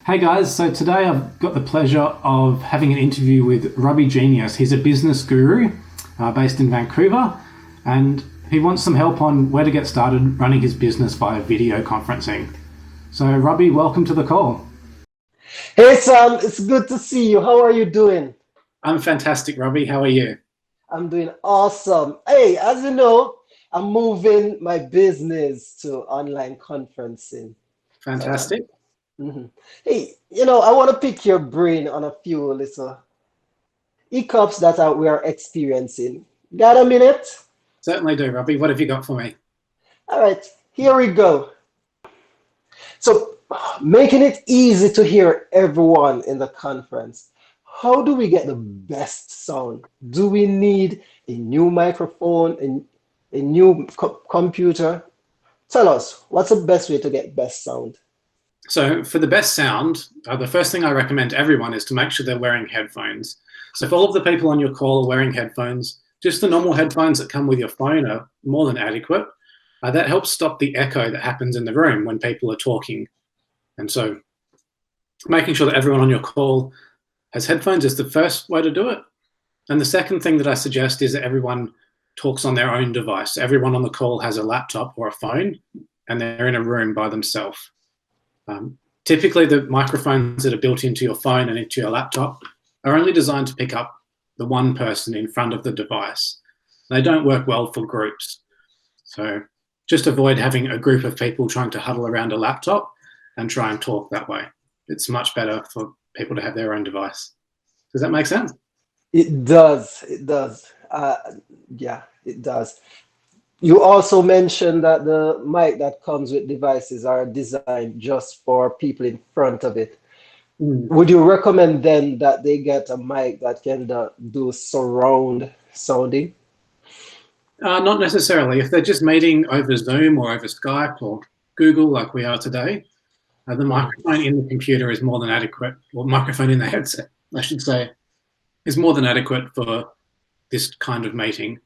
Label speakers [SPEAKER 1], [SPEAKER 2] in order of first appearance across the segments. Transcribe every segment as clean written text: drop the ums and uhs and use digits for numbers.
[SPEAKER 1] Hey guys, so today I've got the pleasure of having an interview with Robbie Genius. He's a business guru based in Vancouver, and he wants some help on where to get started running his business via video conferencing. So Robbie, welcome to the call.
[SPEAKER 2] Hey Sam, it's good to see you. How are you doing?
[SPEAKER 1] I'm fantastic, Robbie. How are you?
[SPEAKER 2] I'm doing awesome. Hey, as you know, I'm moving my business to online conferencing. So,
[SPEAKER 1] Fantastic.
[SPEAKER 2] mhm. Hey, I want to pick your brain on a few little hiccups that we are experiencing. Got a minute?
[SPEAKER 1] Certainly do, Robbie. What have you got for me?
[SPEAKER 2] All right, here we go. So, making it easy to hear everyone in the conference. How do we get the best sound? Do we need a new microphone, a new computer? Tell us, what's the best way to get best sound?
[SPEAKER 1] So for the best sound, the first thing I recommend to everyone is to make sure they're wearing headphones. So if all of the people on your call are wearing headphones, just the normal headphones that come with your phone are more than adequate. That helps stop the echo that happens in the room when people are talking. And so making sure that everyone on your call has headphones is the first way to do it. And the second thing that I suggest is that everyone talks on their own device. Everyone on the call has a laptop or a phone, and they're in a room by themselves. Typically, the microphones that are built into your phone and into your laptop are only designed to pick up the one person in front of the device. They don't work well for groups. So just avoid having a group of people trying to huddle around a laptop and try and talk that way. It's much better for people to have their own device. Does that make sense?
[SPEAKER 2] It does. It does. Yeah, it does. You also mentioned that the mic that comes with devices are designed just for people in front of it.
[SPEAKER 1] Mm.
[SPEAKER 2] Would you recommend then that they get a mic that can do surround sounding?
[SPEAKER 1] Not necessarily. If they're just meeting over Zoom or over Skype or Google like we are today, the
[SPEAKER 2] Mhm.
[SPEAKER 1] microphone in the computer is more than adequate, or microphone in the headset, I should say, is more than adequate for this kind of meeting.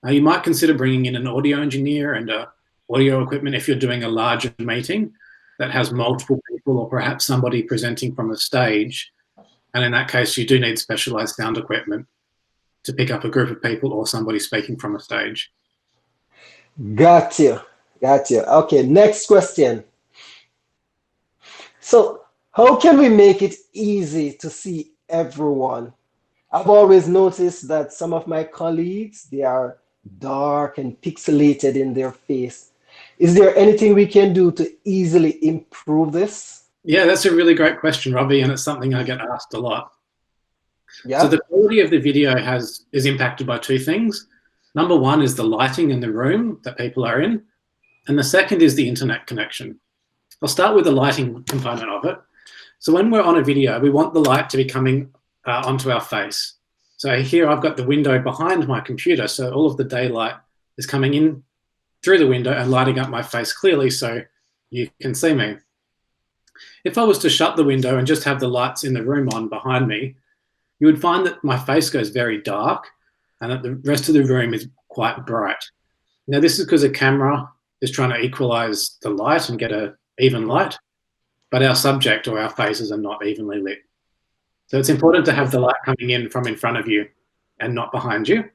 [SPEAKER 1] You might consider bringing in an audio engineer and audio equipment if you're doing a larger meeting that has multiple people or perhaps somebody presenting from a stage. And in that case, you do need specialized sound equipment to pick up a group of people or somebody speaking from a stage.
[SPEAKER 2] Got you. Got you. Okay, next question. So, how can we make it easy to see everyone? I've always noticed that some of my colleagues, they are dark and pixelated in their face. Is there anything we can do to easily improve this?
[SPEAKER 1] Yeah, that's a really great question, Robbie, and it's something I get asked a lot. So
[SPEAKER 2] Yeah.
[SPEAKER 1] the quality of the video is impacted by two things. Number one is the lighting in the room that people are in, and the second is the internet connection. I'll start with the lighting component of it. So when we're on a video, we want the light to be coming onto our face. So here I've got the window behind my computer, so all of the daylight is coming in through the window and lighting up my face clearly so you can see me. If I was to shut the window and just have the lights in the room on behind me, you would find that my face goes very dark and that the rest of the room is quite bright. Now, this is because a camera is trying to equalize the light and get an even light, but our subject or our faces are not evenly lit. So it's important to have the light coming in from in front of you and not behind you.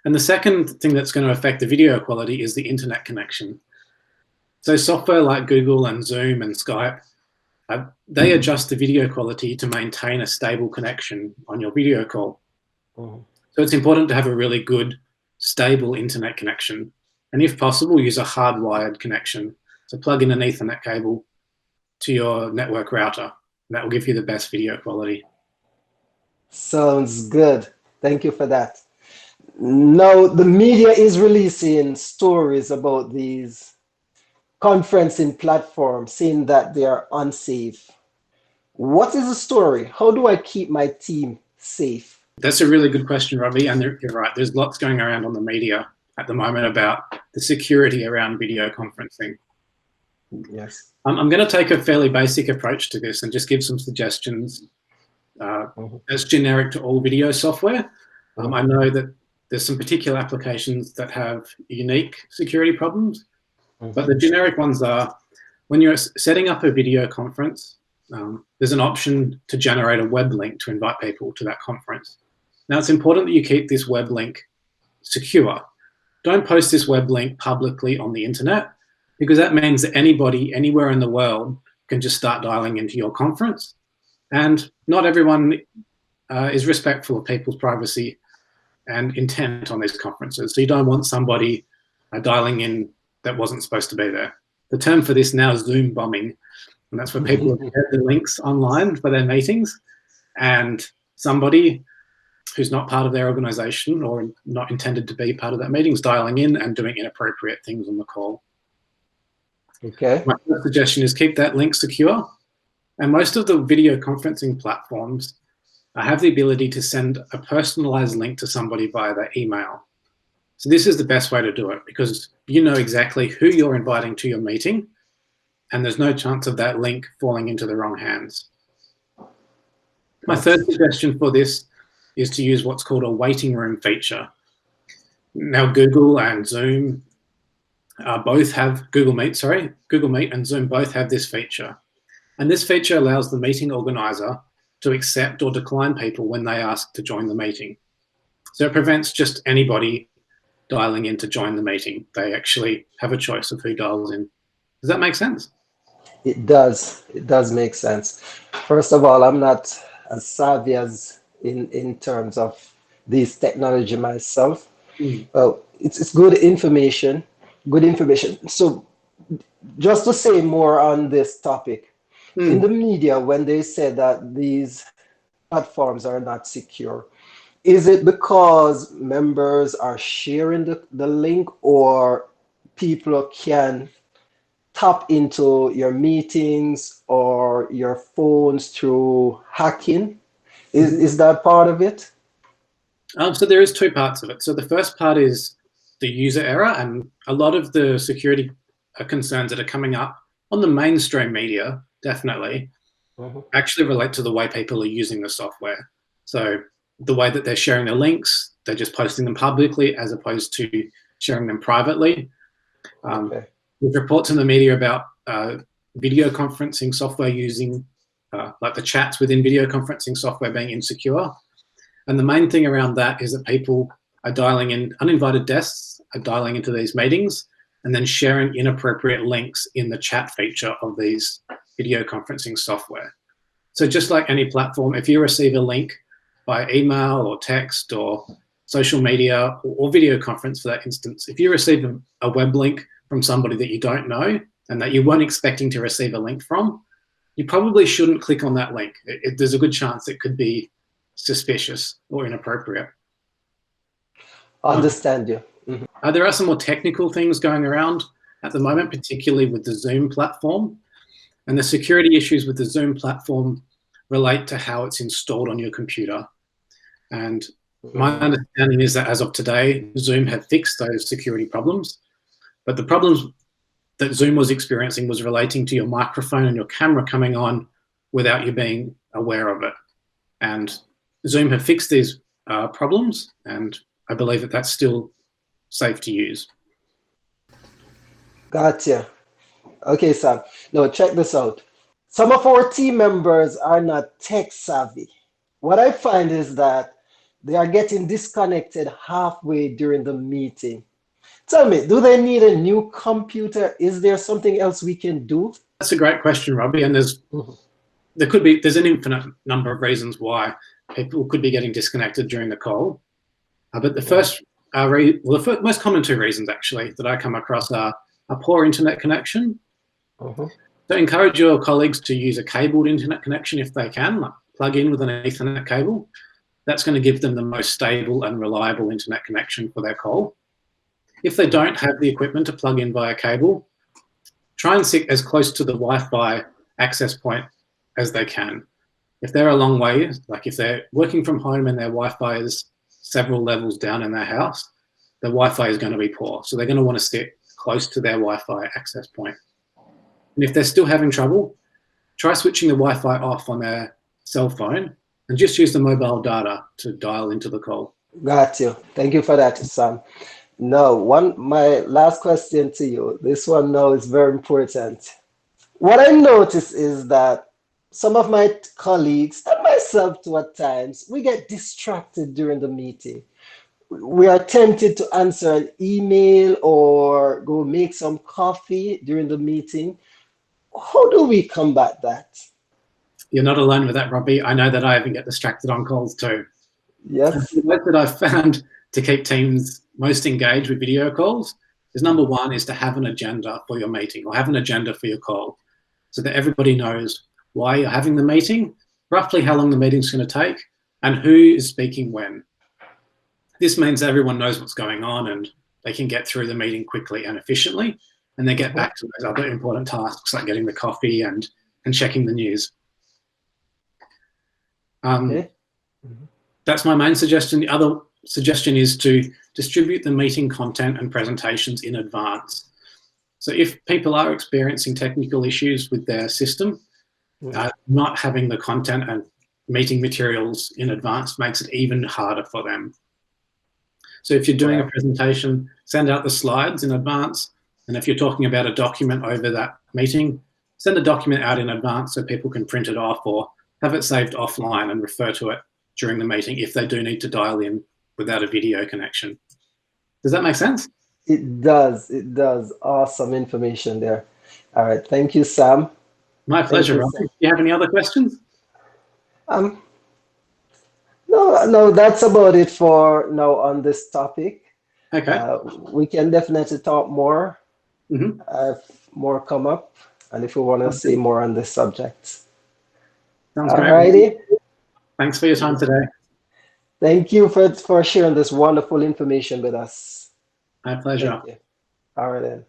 [SPEAKER 1] And the second thing that's going to affect the video quality is the internet connection. So software like Google and Zoom and Skype, they adjust the video quality to maintain a stable connection on your video call.
[SPEAKER 2] Mhm.
[SPEAKER 1] So it's important to have a really good, stable internet connection. And if possible, use a hardwired connection. So plug in an Ethernet cable to your network router. And that will give you the best video quality.
[SPEAKER 2] Sounds good. Thank you for that. Now, the media is releasing stories about these conferencing platforms saying that they are unsafe. What is the story? How do I keep my team safe?
[SPEAKER 1] That's a really good question, Robbie. And you're right. There's lots going around on the media at the moment about the security around video conferencing.
[SPEAKER 2] Yes.
[SPEAKER 1] I'm going to take a fairly basic approach to this and just give some suggestions
[SPEAKER 2] Mhm.
[SPEAKER 1] as generic to all video software. I
[SPEAKER 2] Mhm.
[SPEAKER 1] know that there's some particular applications that have unique security problems, but
[SPEAKER 2] Mhm.
[SPEAKER 1] the generic ones are when you're setting up a video conference, there's an option to generate a web link to invite people to that conference. Now, it's important that you keep this web link secure. Don't post this web link publicly on the internet, because that means that anybody anywhere in the world can just start dialing into your conference. And not everyone is respectful of people's privacy and intent on these conferences. So you don't want somebody dialing in that wasn't supposed to be there. The term for this now is Zoom bombing. And that's where people have shared the links online for their meetings, and somebody who's not part of their organization or not intended to be part of that meeting is dialing in and doing inappropriate things on the call.
[SPEAKER 2] Okay.
[SPEAKER 1] My first suggestion is keep that link secure. And most of the video conferencing platforms have the ability to send a personalized link to somebody via their email. So this is the best way to do it, because you know exactly who you're inviting to your meeting, and there's no chance of that link falling into the wrong hands. My third suggestion for this is to use what's called a waiting room feature. Now, Google and Zoom both have, Google Meet and Zoom both have this feature. And this feature allows the meeting organizer to accept or decline people when they ask to join the meeting. So it prevents just anybody dialing in to join the meeting. They actually have a choice of who dials in. Does that make sense?
[SPEAKER 2] It does. It does make sense. First of all, I'm not as savvy as in terms of this technology myself. Well, it's good information. Good information. So just to say more on this topic, in the media, when they said that these platforms are not secure, is it because members are sharing the link, or people can tap into your meetings or your phones through hacking? Is that part of it?
[SPEAKER 1] So there is two parts of it. So the first part is the user error, and a lot of the security concerns that are coming up on the mainstream media, definitely, actually relate to the way people are using the software. So the way that they're sharing the links, they're just posting them publicly as opposed to sharing them privately. We've reports in the media about video conferencing software using, like the chats within video conferencing software being insecure. And the main thing around that is that people are dialing in, uninvited guests are dialing into these meetings and then sharing inappropriate links in the chat feature of these video conferencing software. So just like any platform, if you receive a link by email or text or social media or video conference for that instance, if you receive a web link from somebody that you don't know and that you weren't expecting to receive a link from, you probably shouldn't click on that link. There's a good chance it could be suspicious or inappropriate.
[SPEAKER 2] Understand you.
[SPEAKER 1] There are some more technical things going around at the moment, particularly with the Zoom platform. And the security issues with the Zoom platform relate to how it's installed on your computer. And my understanding is that as of today, Zoom have fixed those security problems. But the problems that Zoom was experiencing was relating to your microphone and your camera coming on without you being aware of it. And Zoom have fixed these problems, and I believe that that's still safe to use.
[SPEAKER 2] Gotcha. Okay, Sam. Now check this out. Some of our team members are not tech savvy. What I find is that they are getting disconnected halfway during the meeting. Tell me, do they need a new computer? Is there something else we can do?
[SPEAKER 1] That's a great question, Robbie. And there's an infinite number of reasons why people could be getting disconnected during the call. But the most common two reasons actually that I come across are a poor internet connection. So encourage your colleagues to use a cabled internet connection if they can, like plug in with an Ethernet cable. That's going to give them the most stable and reliable internet connection for their call. If they don't have the equipment to plug in via cable, try and sit as close to the Wi-Fi access point as they can. If they're a long way, like if they're working from home and their Wi-Fi is several levels down in their house, the Wi-Fi is going to be poor. So they're going to want to sit close to their Wi-Fi access point. And if they're still having trouble, try switching the Wi-Fi off on their cell phone and just use the mobile data to dial into the call.
[SPEAKER 2] Got you. Thank you for that, Sam. Now, my last question to you. This one now is very important. What I notice is that some of my colleagues and myself too at times, we get distracted during the meeting. We are tempted to answer an email or go make some coffee during the meeting. How do we combat that?
[SPEAKER 1] You're not alone with that, Robbie. I know that I even get distracted on calls too. And
[SPEAKER 2] Yes.
[SPEAKER 1] the way that I've found to keep teams most engaged with video calls is number one is to have an agenda for your meeting or have an agenda for your call so that everybody knows why you're having the meeting, roughly how long the meeting's going to take, and who is speaking when. This means everyone knows what's going on and they can get through the meeting quickly and efficiently, and they get back to those other important tasks like getting the coffee and checking the news.
[SPEAKER 2] Okay.
[SPEAKER 1] That's my main suggestion. The other suggestion is to distribute the meeting content and presentations in advance. So if people are experiencing technical issues with their system, not having the content and meeting materials in advance makes it even harder for them. So if you're doing a presentation, send out the slides in advance. And if you're talking about a document over that meeting, send a document out in advance so people can print it off or have it saved offline and refer to it during the meeting if they do need to dial in without a video connection. Does that make sense?
[SPEAKER 2] It does. It does. Awesome information there. All right. Thank you, Sam.
[SPEAKER 1] My pleasure, Robbie. Do you have any other questions?
[SPEAKER 2] No, that's about it for now on this topic.
[SPEAKER 1] Okay.
[SPEAKER 2] We can definitely talk more if more come up and if we want to see more on this subject.
[SPEAKER 1] Sounds
[SPEAKER 2] All
[SPEAKER 1] great.
[SPEAKER 2] righty.
[SPEAKER 1] Thanks for your time today.
[SPEAKER 2] Thank you for sharing this wonderful information with us.
[SPEAKER 1] My pleasure.
[SPEAKER 2] Thank you. All right then.